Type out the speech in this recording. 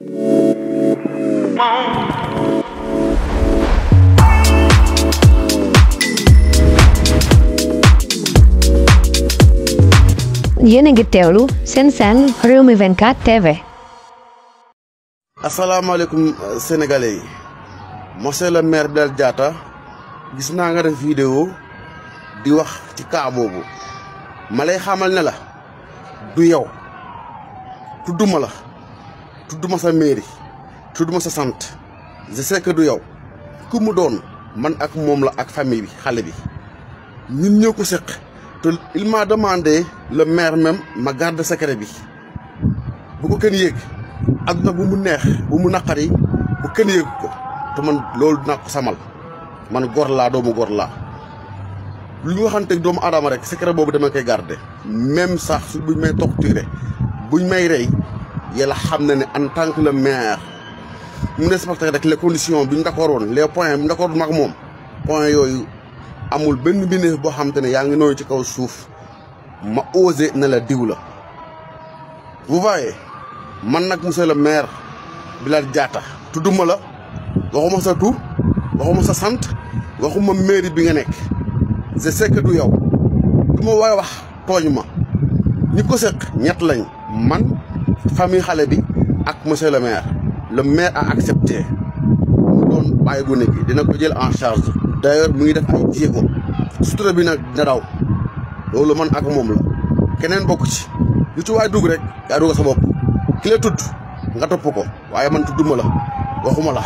yéen a ngi teewlu seen Rewmi 24 TV. asalaamaaleykum sénégalais yi monsieur le maire Bilal Diatta gis naa nga def vidéo di wax ci cas boobu ma lay xamal ne la du yow tudduma sa mairie tudduma sa sant je sais que du yow ku mu doon man ak moom la ak famille bi xale bi ñun ñoo ko seq te il m'a demandé le maire même ma garde secret bi bu ko kenn yéeg adduna bu mu neex bu mu naqari bu kenn yéeg ko te man loolu dinaa ko samal man gor laa doomu gor laa lu ñu waxanteeg doomu aadama rek secret boobu dama koy garder même sax su buñ may torturer buñ may rey yàlla xam na ne en tant que le maire mu respecté rek les conditions bi ñu d'accord woon les points bi ñu d'accord mag moom points yooyu amul benn mbindeef boo xam te ne yaa ngi nooyu ci kaw suuf ma osé ne la diw la vous voyez man nag monsieur le maire Bilal Diatta tudduma la waxuma sa tur waxuma sa sant waxuma mairie bi nga nekk je sais que du yow du ma waay wax tooñ ma ñi ko seq ñett lañ man famille xale bi ak monsieur le maire a accepté mu doon bàyyi gone gi dina ko jël en charge d'ailleurs mu ngi def ay jéego sutura bi nag dina daw loolu man ak moom la keneen bokk ci lu ci waay dugg rek yaa dugg sa bopp ki la tudd nga topp ko waaye man tudduma la waxuma la